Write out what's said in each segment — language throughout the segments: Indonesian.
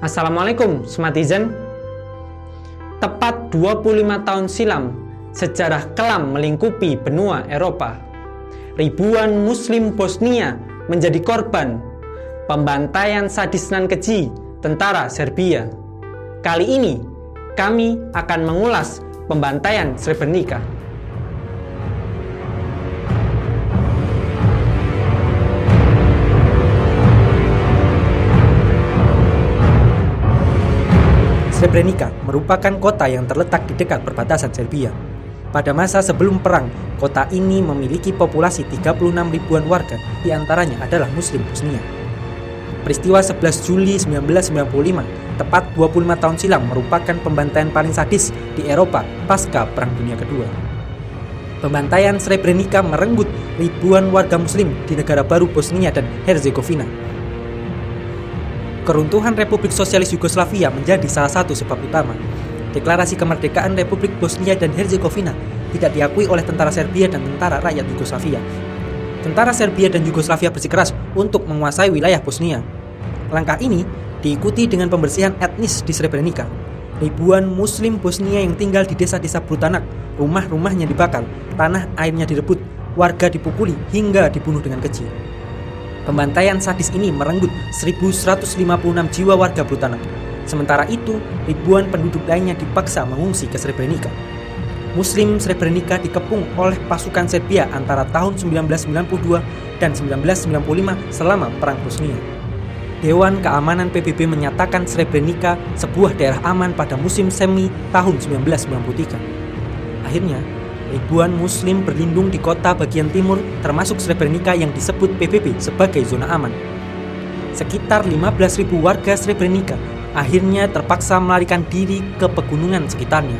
Assalamualaikum Smatizen. Tepat 25 tahun silam, sejarah kelam melingkupi benua Eropa. Ribuan Muslim Bosnia menjadi korban pembantaian sadis nan keji tentara Serbia. Kali ini, kami akan mengulas pembantaian Srebrenica. Srebrenica merupakan kota yang terletak di dekat perbatasan Serbia. Pada masa sebelum perang, kota ini memiliki populasi 36 ribuan warga, di antaranya adalah Muslim Bosnia. Peristiwa 11 Juli 1995, tepat 25 tahun silam, merupakan pembantaian paling sadis di Eropa pasca Perang Dunia Kedua. Pembantaian Srebrenica merenggut ribuan warga Muslim di negara baru Bosnia dan Herzegovina. Keruntuhan Republik Sosialis Yugoslavia menjadi salah satu sebab utama. Deklarasi kemerdekaan Republik Bosnia dan Herzegovina tidak diakui oleh tentara Serbia dan tentara rakyat Yugoslavia. Tentara Serbia dan Yugoslavia bersikeras untuk menguasai wilayah Bosnia. Langkah ini diikuti dengan pembersihan etnis di Srebrenica. Ribuan Muslim Bosnia yang tinggal di desa-desa Brutanak, rumah-rumahnya dibakar, tanah airnya direbut, warga dipukuli hingga dibunuh dengan keji. Pembantaian sadis ini merenggut 1.156 jiwa warga Brutanak. Sementara itu, ribuan penduduk lainnya dipaksa mengungsi ke Srebrenica. Muslim Srebrenica dikepung oleh pasukan Serbia antara tahun 1992 dan 1995 selama Perang Bosnia. Dewan Keamanan PBB menyatakan Srebrenica sebuah daerah aman pada musim semi tahun 1993. Akhirnya, ribuan Muslim berlindung di kota bagian timur termasuk Srebrenica yang disebut PBB sebagai zona aman. Sekitar 15.000 warga Srebrenica akhirnya terpaksa melarikan diri ke pegunungan sekitarnya.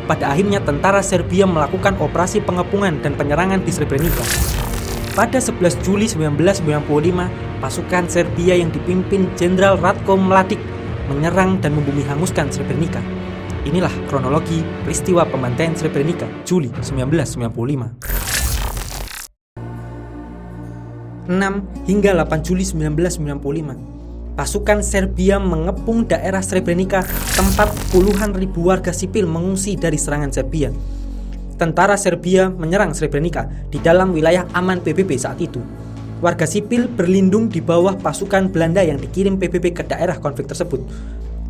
Pada akhirnya tentara Serbia melakukan operasi pengepungan dan penyerangan di Srebrenica. Pada 11 Juli 1995, pasukan Serbia yang dipimpin Jenderal Ratko Mladic menyerang dan membumi hanguskan Srebrenica. Inilah kronologi peristiwa pembantaian Srebrenica Juli 1995. 6 hingga 8 Juli 1995, pasukan Serbia mengepung daerah Srebrenica, tempat puluhan ribu warga sipil mengungsi dari serangan Serbia. Tentara Serbia menyerang Srebrenica di dalam wilayah aman PBB saat itu. Warga sipil berlindung di bawah pasukan Belanda yang dikirim PBB ke daerah konflik tersebut.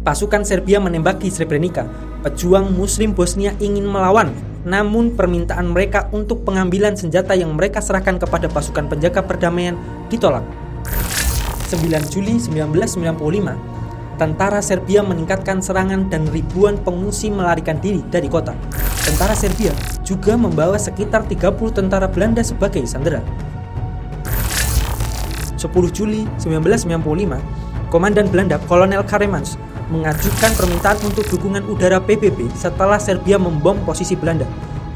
Pasukan Serbia menembaki Srebrenica. Pejuang Muslim Bosnia ingin melawan, namun permintaan mereka untuk pengambilan senjata yang mereka serahkan kepada pasukan penjaga perdamaian ditolak. 9 Juli 1995, tentara Serbia meningkatkan serangan dan ribuan pengungsi melarikan diri dari kota. Tentara Serbia juga membawa sekitar 30 tentara Belanda sebagai sandera. 10 Juli 1995, Komandan Belanda Kolonel Karemans mengajukan permintaan untuk dukungan udara PBB setelah Serbia membom posisi Belanda.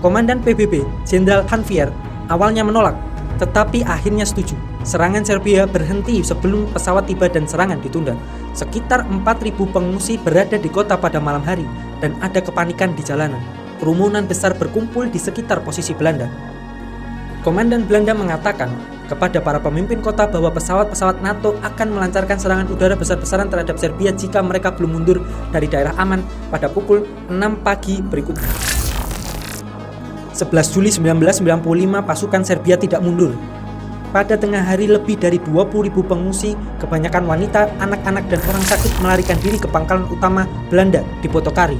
Komandan PBB, Jenderal Hanvier, awalnya menolak, tetapi akhirnya setuju. Serangan Serbia berhenti sebelum pesawat tiba dan serangan ditunda. Sekitar 4.000 pengungsi berada di kota pada malam hari dan ada kepanikan di jalanan. Kerumunan besar berkumpul di sekitar posisi Belanda. Komandan Belanda mengatakan kepada para pemimpin kota bahwa pesawat-pesawat NATO akan melancarkan serangan udara besar-besaran terhadap Serbia jika mereka belum mundur dari daerah aman pada pukul 6 pagi berikutnya. 11 Juli 1995, pasukan Serbia tidak mundur. Pada tengah hari, lebih dari 20.000 pengungsi, kebanyakan wanita, anak-anak, dan orang sakit melarikan diri ke pangkalan utama Belanda di Potokari.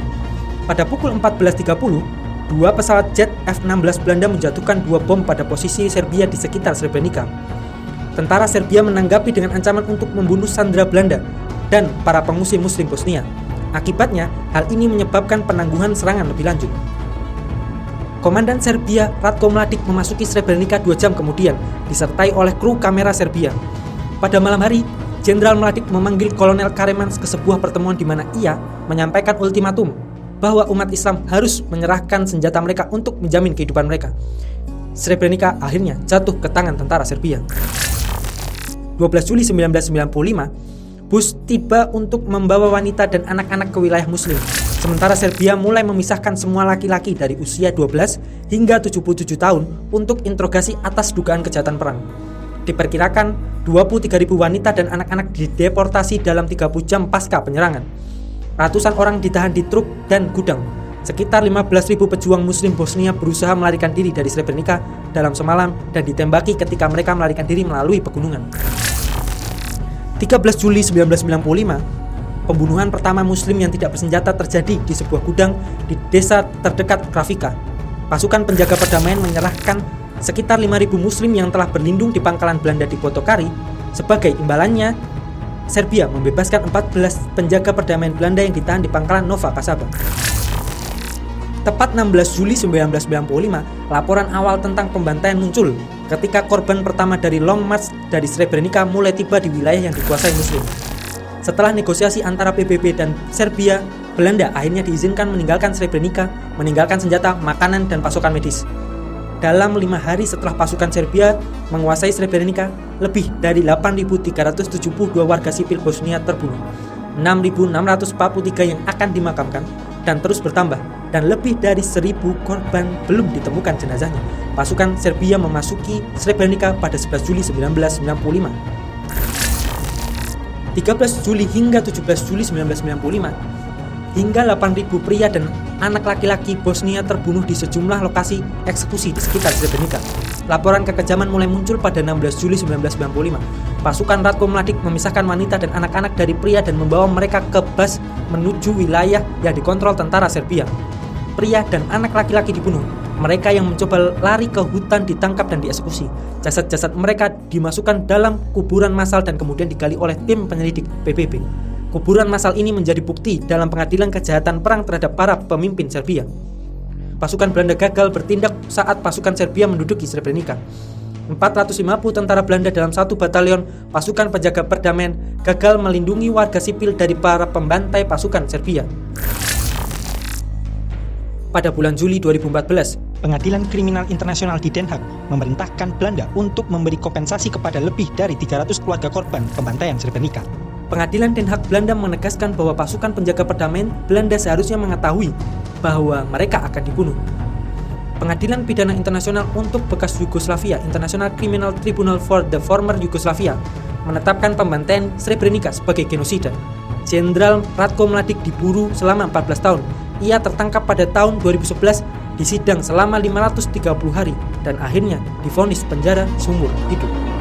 Pada pukul 14.30, 2 pesawat jet F-16 Belanda menjatuhkan 2 bom pada posisi Serbia di sekitar Srebrenica. Tentara Serbia menanggapi dengan ancaman untuk membunuh sandera Belanda dan para pengungsi Muslim Bosnia. Akibatnya, hal ini menyebabkan penangguhan serangan lebih lanjut. Komandan Serbia Ratko Mladic memasuki Srebrenica 2 jam kemudian, disertai oleh kru kamera Serbia. Pada malam hari, Jenderal Mladic memanggil Kolonel Karemans ke sebuah pertemuan di mana ia menyampaikan ultimatum bahwa umat Islam harus menyerahkan senjata mereka untuk menjamin kehidupan mereka. Srebrenica akhirnya jatuh ke tangan tentara Serbia. 12 Juli 1995, bus tiba untuk membawa wanita dan anak-anak ke wilayah Muslim. Sementara Serbia mulai memisahkan semua laki-laki dari usia 12 hingga 77 tahun untuk interogasi atas dugaan kejahatan perang. Diperkirakan 23.000 wanita dan anak-anak dideportasi dalam 30 jam pasca penyerangan. Ratusan orang ditahan di truk dan gudang. Sekitar 15.000 pejuang muslim Bosnia berusaha melarikan diri dari Srebrenica dalam semalam dan ditembaki ketika mereka melarikan diri melalui pegunungan. 13 Juli 1995, pembunuhan pertama muslim yang tidak bersenjata terjadi di sebuah gudang di desa terdekat Krafika. Pasukan penjaga perdamaian menyerahkan sekitar 5.000 muslim yang telah berlindung di pangkalan Belanda di Potokari. Sebagai imbalannya, Serbia membebaskan 14 penjaga perdamaian Belanda yang ditahan di pangkalan Nova Kasaba. Tepat 16 Juli 1995, laporan awal tentang pembantaian muncul ketika korban pertama dari Long March dari Srebrenica mulai tiba di wilayah yang dikuasai muslim. Setelah negosiasi antara PBB dan Serbia, Belanda akhirnya diizinkan meninggalkan Srebrenica, meninggalkan senjata, makanan, dan pasokan medis. Dalam 5 hari setelah pasukan Serbia menguasai Srebrenica, lebih dari 8.372 warga sipil Bosnia terbunuh, 6.643 yang akan dimakamkan, dan terus bertambah, dan lebih dari 1.000 korban belum ditemukan jenazahnya. Pasukan Serbia memasuki Srebrenica pada 11 Juli 1995. 13 Juli hingga 17 Juli 1995, hingga 8.000 pria dan anak laki-laki Bosnia terbunuh di sejumlah lokasi eksekusi di sekitar Srebrenica. Laporan kekejaman mulai muncul pada 16 Juli 1995. Pasukan Ratko Mladic memisahkan wanita dan anak-anak dari pria dan membawa mereka ke bus menuju wilayah yang dikontrol tentara Serbia. Pria dan anak laki-laki dibunuh. Mereka yang mencoba lari ke hutan ditangkap dan dieksekusi. Jasad-jasad mereka dimasukkan dalam kuburan massal dan kemudian digali oleh tim penyelidik PBB. Kuburan massal ini menjadi bukti dalam pengadilan kejahatan perang terhadap para pemimpin Serbia. Pasukan Belanda gagal bertindak saat pasukan Serbia menduduki Srebrenica. 450 tentara Belanda dalam satu batalion pasukan penjaga perdamaian gagal melindungi warga sipil dari para pembantai pasukan Serbia. Pada bulan Juli 2014, Pengadilan Kriminal Internasional di Den Haag memerintahkan Belanda untuk memberi kompensasi kepada lebih dari 300 keluarga korban pembantaian Srebrenica. Pengadilan Den Haag Belanda menegaskan bahwa pasukan penjaga perdamaian Belanda seharusnya mengetahui bahwa mereka akan dibunuh. Pengadilan Pidana Internasional untuk bekas Yugoslavia, International Criminal Tribunal for the Former Yugoslavia, menetapkan pembantaian Srebrenica sebagai genosida. Jenderal Ratko Mladic diburu selama 14 tahun. Ia tertangkap pada tahun 2011, disidang selama 530 hari, dan akhirnya divonis penjara seumur hidup.